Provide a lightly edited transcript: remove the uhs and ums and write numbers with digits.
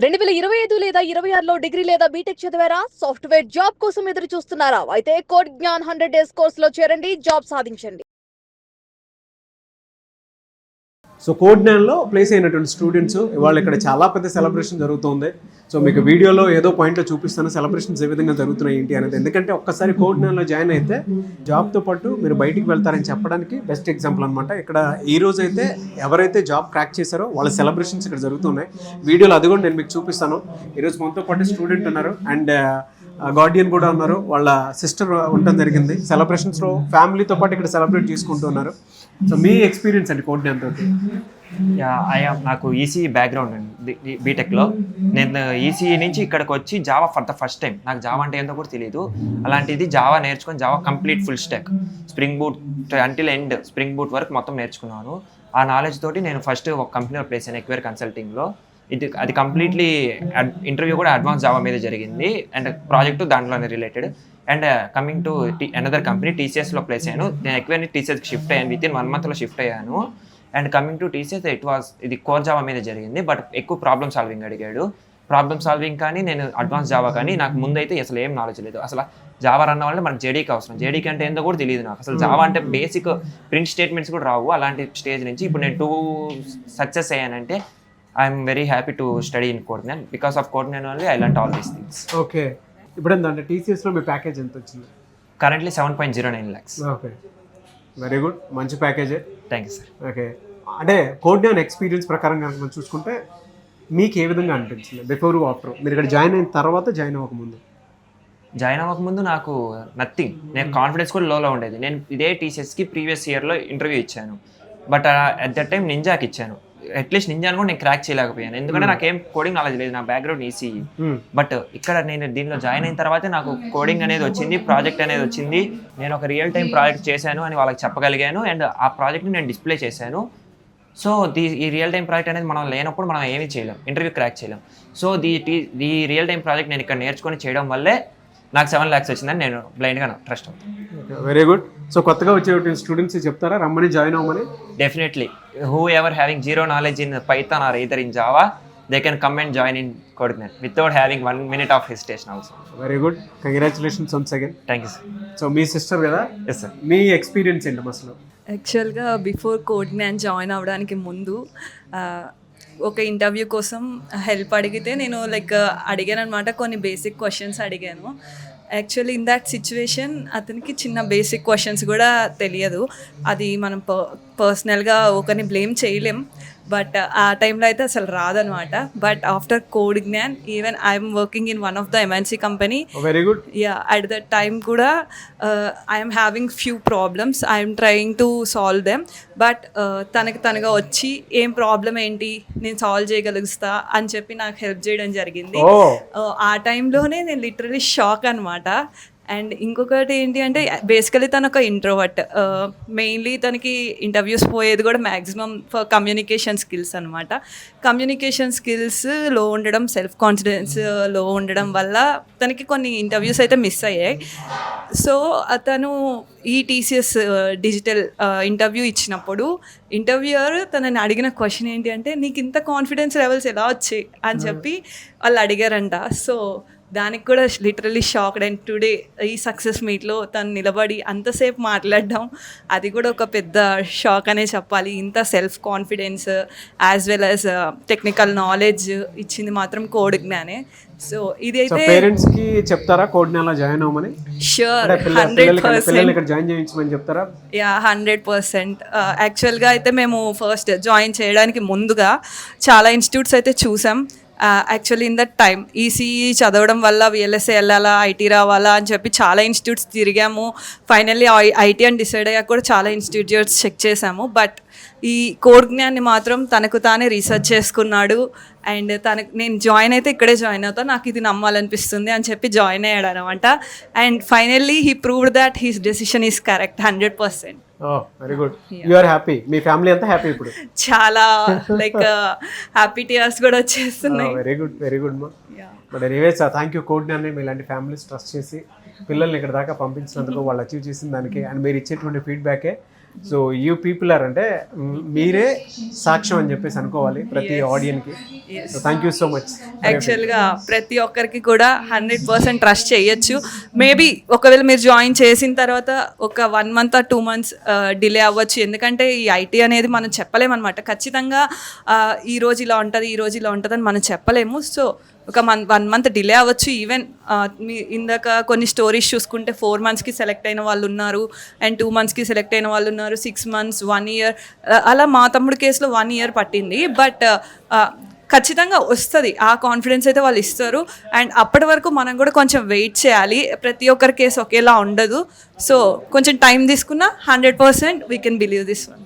2025 లేదా 26లో డిగ్రీ లేదా బీటెక్ చదివారా? సాఫ్ట్‌వేర్ జాబ్ కోసం ఎదురు చూస్తున్నారా? అయితే కోడ్ జ్ఞాన్ 100 డేస్ కోర్సులో చేరండి, జాబ్ సాధించండి. సో కోడ్ న్యాన్లో ప్లేస్ అయినటువంటి స్టూడెంట్స్ ఇవాళ ఇక్కడ చాలా పెద్ద సెలబ్రేషన్ జరుగుతుంది. సో మీకు వీడియోలో ఏదో పాయింట్లో చూపిస్తాను సెలబ్రేషన్స్ ఏ విధంగా జరుగుతున్నాయి ఏంటి అనేది. ఎందుకంటే ఒక్కసారి కోడ్ న్యాన్లో జాయిన్ అయితే జాబ్తో పాటు మీరు బయటికి వెళ్తారని చెప్పడానికి బెస్ట్ ఎగ్జాంపుల్ అనమాట. ఇక్కడ ఈ రోజు అయితే ఎవరైతే జాబ్ క్రాక్ చేశారో వాళ్ళ సెలబ్రేషన్స్ ఇక్కడ జరుగుతున్నాయి. వీడియోలో అది కూడా నేను మీకు చూపిస్తాను. ఈరోజు మనతో పాటు స్టూడెంట్ ఉన్నారు అండ్ గార్డియన్ కూడా ఉన్నారు. వాళ్ళ సిస్టర్ ఉండడం జరిగింది. సెలబ్రేషన్స్లో ఫ్యామిలీతో పాటు ఇక్కడ సెలబ్రేట్ చేసుకుంటున్నారు. సో మీ ఎక్స్పీరియన్స్ అండి కోడ్ న్యాన్ తోటి? నాకు ఈసీఈ బ్యాక్గ్రౌండ్ అండి. బీటెక్లో నేను ఈసీఈ నుంచి ఇక్కడికి వచ్చి Java for the first time. నాకు జావా అంటే ఏంటో కూడా తెలియదు. అలాంటిది జావా నేర్చుకొని Java complete full stock spring boot until end spring boot వరకు మొత్తం నేర్చుకున్నాను. ఆ నాలెడ్జ్ తోటి నేను ఫస్ట్ ఒక కంపెనీలో ప్లేస్ అయ్యాను, ఎక్వేర్ కన్సల్టింగ్లో. అది కంప్లీట్లీ ఇంటర్వ్యూ కూడా అడ్వాన్స్ జావా మీద జరిగింది అండ్ ప్రాజెక్టు దాంట్లోనే related. And coming to another company టీసీఎస్లో ప్లేస్ అయ్యాను. నేను ఎక్కువ టీసీఎస్కి షిఫ్ట్ అయ్యాను, విత్ ఇన్ 1 monthలో షిఫ్ట్ అయ్యాను. అండ్ కమింగ్ టు టీసీఎస్ ఇది కోర్ జావా మీద జరిగింది. బట్ ఎక్కువ ప్రాబ్లమ్ సాల్వింగ్ అడిగాడు. ప్రాబ్లమ్ సాల్వింగ్ కానీ నేను అడ్వాన్స్ జావా కానీ నాకు ముందైతే అసలు ఏం నాలెడ్జ్ లేదు. అసలు జావా రన్ అవ్వాలంటే మనకు జేడీకి అవసరం. జేడీకి అంటే ఏందో కూడా తెలియదు నాకు. అసలు జావా అంటే బేసిక్ ప్రింట్ స్టేట్మెంట్స్ కూడా రావు. అలాంటి స్టేజ్ నుంచి ఇప్పుడు నేను 2 సక్సెస్ అయ్యానంటే I'm very happy to study in Codegnan. Because of Codegnan only I learn all these things. Okay, ఇప్పుడు ఏంటంటే టీసీఎస్లో మీ ప్యాకేజ్ ఎంత వచ్చింది? Currently 7.09 lakhs. Okay, very good, మంచి ప్యాకేజే. Thank you sir. ఓకే, అంటే కోడ్ న్యాన్ ఎక్స్పీరియన్స్ ప్రకారం కనుక మనం చూసుకుంటే మీకు ఏ విధంగా అనిపించింది బిఫోర్ ఆఫ్టర్? మీరు ఇక్కడ జాయిన్ అయిన తర్వాత, జాయిన్ అవ్వకముందు? జాయిన్ అవ్వకముందు నాకు నథింగ్. నేను కాన్ఫిడెన్స్ కూడా లోలో ఉండేది. నేను ఇదే టీసీఎస్కి ప్రీవియస్ ఇయర్లో ఇంటర్వ్యూ ఇచ్చాను. బట్ అట్ దట్ టైం నింజాకి ఇచ్చాను. అట్లీస్ట్ నింజాను కూడా నేను క్రాక్ చేయలేకపోయాను. ఎందుకంటే నాకేం కోడింగ్ నాలెడ్జ్ లేదు, నా బ్యాక్గ్రౌండ్ ఈసీఈ. బట్ ఇక్కడ నేను దీనిలో జాయిన్ అయిన తర్వాతే నాకు కోడింగ్ అనేది వచ్చింది, ప్రాజెక్ట్ అనేది వచ్చింది. నేను ఒక రియల్ టైం ప్రాజెక్ట్ చేశాను అని వాళ్ళకి చెప్పగలిగాను అండ్ ఆ ప్రాజెక్ట్ని నేను డిస్ప్లే చేశాను. సో ఈ రియల్ టైం ప్రాజెక్ట్ అనేది మనం లేనప్పుడు మనం ఏమీ చేయలేం, ఇంటర్వ్యూ క్రాక్ చేయలేం. సో ఈ రియల్ టైం ప్రాజెక్ట్ నేను ఇక్కడ నేర్చుకొని చేయడం వల్లే నాకు 7 lakhs వచ్చిందని నేను బ్లైండ్గా ట్రస్ట్ అవుతాను. Very good. సో కొత్తగా వచ్చే స్టూడెంట్స్ చెప్తారా రమ్మని, జాయిన్ అవ్వమని? Definitely whoever having zero knowledge in Python or either in Java, they can come and join in CodeNet without having 1 minute of hesitation also. Very good, congratulations once again. Thank you sir. So me sister కదా? Yes sir. మీ experience ఏంటి అసలు? యాక్చువల్గా before code న్యాన్ join అవ్వడానికి ముందు ఒక interview కోసం help అడిగితే నేను అడిగాను అనమాట. కొన్ని బేసిక్ క్వశ్చన్స్ అడిగాను. యాక్చువల్లీ ఇన్ దట్ సిచ్యువేషన్ అతనికి చిన్న బేసిక్ క్వశ్చన్స్ కూడా తెలియదు. అది మనం పర్సనల్గా ఒకరిని బ్లేమ్ చేయలేం. బట్ ఆ టైంలో అయితే అసలు రాదనమాట. But after Codegnan even I'm working in one of the MNC company. Very good. Yeah, at that time కూడా I'm having few problems, I'm trying to solve them. But తనగా వచ్చి ఏం ప్రాబ్లం ఏంటి, నేను సాల్వ్ చేయగలుగుతా అని చెప్పి నాకు హెల్ప్ చేయడం జరిగింది. ఆ టైంలోనే నేను లిటరలీ షాక్ అనమాట. అండ్ ఇంకొకటి ఏంటి అంటే బేసికలీ తను ఒక ఇంట్రోవర్ట్. మెయిన్లీ తనకి ఇంటర్వ్యూస్ పోయేది కూడా మ్యాక్సిమం ఫర్ కమ్యూనికేషన్ స్కిల్స్ అనమాట. కమ్యూనికేషన్ స్కిల్స్ లో ఉండడం, సెల్ఫ్ కాన్ఫిడెన్స్ లో ఉండడం వల్ల తనకి కొన్ని ఇంటర్వ్యూస్ అయితే మిస్ అయ్యాయి. సో తను ఈ టీసీఎస్ డిజిటల్ ఇంటర్వ్యూ ఇచ్చినప్పుడు ఇంటర్వ్యూయర్ తనని అడిగిన క్వశ్చన్ ఏంటి అంటే, నీకు ఇంత కాన్ఫిడెన్స్ లెవెల్స్ ఎలా వచ్చాయి అని చెప్పి వాళ్ళు అడిగారంట. సో దానికి కూడా లిటరలీ షాక్డ్. అండ్ టుడే ఈ సక్సెస్ మీట్లో తను నిలబడి అంతసేపు మాట్లాడడం, అది కూడా ఒక పెద్ద షాక్ అనే చెప్పాలి. ఇంత self confidence as well as technical knowledge ఇచ్చింది మాత్రం కోడ్ జ్ఞానే. సో ఇది అయితే పేరెంట్స్ కి చెప్తారా కోడ్ న్యాన్లో జాయిన్ అవ్వమని? ష్యూర్, 100% జాయిన్ చేయించమని చెప్తారా? యా, 100%. యాక్చువల్గా అయితే మేము ఫస్ట్ జాయిన్ చేయడానికి ముందుగా చాలా ఇన్స్టిట్యూట్స్ అయితే చూసాం. Actually in that time ECE చదవడం వల్ల విఎల్ఎస్ఏ వెళ్ళాలా, ఐటీ రావాలా అని చెప్పి చాలా ఇన్స్టిట్యూట్స్ తిరిగాము. ఫైనల్లీ ఐటీ అని డిసైడ్ అయ్యాక కూడా చాలా ఇన్స్టిట్యూట్స్ చెక్ చేసాము. బట్ ఈ కోడ్ జ్ఞాన్ని మాత్రం తనకు తానే రీసెర్చ్ చేసుకున్నాడు. అండ్ నేను జాయిన్ అయితే ఇక్కడే జాయిన్ అవుతా, నాకు ఇది నమ్మాలనిపిస్తుంది అని చెప్పి జాయిన్ అయ్యాడు అనమాట. And finally he proved that his decision is correct 100%. Very good. You are happy? మీ ఫ్యామిలీ అంతా హ్యాపీ ఇప్పుడు? చాలా హ్యాపీ టీయర్స్ కూడా వచ్చేస్తున్నాయి. వెరీ గుడ్, వెరీ గుడ్ మా. But anyways thank you Codegnan ఇలాంటి ఫ్యామిలీస్ ట్రస్ట్ చేసి పిల్లల్ని ఇక్కడ దాకా పంపించినందుకు, వాళ్ళు అచీవ్ చేసిన దానికి అండ్ మీరు ఇచ్చేటువంటి ఫీడ్బ్యాకే సో యూ పీపుల్ ఆర్ అంటే మీరే సాక్ష్యం అని చెప్పేసి అనుకోవాలి ప్రతి ఆడియన్కి. So thank you so much. యాక్చువల్గా ప్రతి ఒక్కరికి కూడా 100% ట్రస్ట్ చేయొచ్చు. మేబీ ఒకవేళ మీరు జాయిన్ చేసిన తర్వాత ఒక 1 month or 2 months డిలే అవ్వచ్చు. ఎందుకంటే ఈ ఐటీ అనేది మనం చెప్పలేమన్నమాట. ఖచ్చితంగా ఈ రోజు ఇలా ఉంటుంది, ఈ రోజు ఇలా ఉంటుంది అని మనం చెప్పలేము. సో ఒక 1 month డిలే అవ్వచ్చు. ఈవెన్ మీ ఇందాక కొన్ని స్టోరీస్ చూసుకుంటే 4 monthsకి సెలెక్ట్ అయిన వాళ్ళు ఉన్నారు, అండ్ 2 monthsకి సెలెక్ట్ అయిన వాళ్ళు ఉన్నారు, 6 months, 1 year. అలా మా తమ్ముడు కేసులో 1 year పట్టింది. బట్ ఖచ్చితంగా వస్తుంది, ఆ కాన్ఫిడెన్స్ అయితే వాళ్ళు ఇస్తారు. అండ్ అప్పటి వరకు మనం కూడా కొంచెం వెయిట్ చేయాలి. ప్రతి ఒక్కరి కేసు ఒకేలా ఉండదు. సో కొంచెం టైం తీసుకున్నా 100% we can believe this one.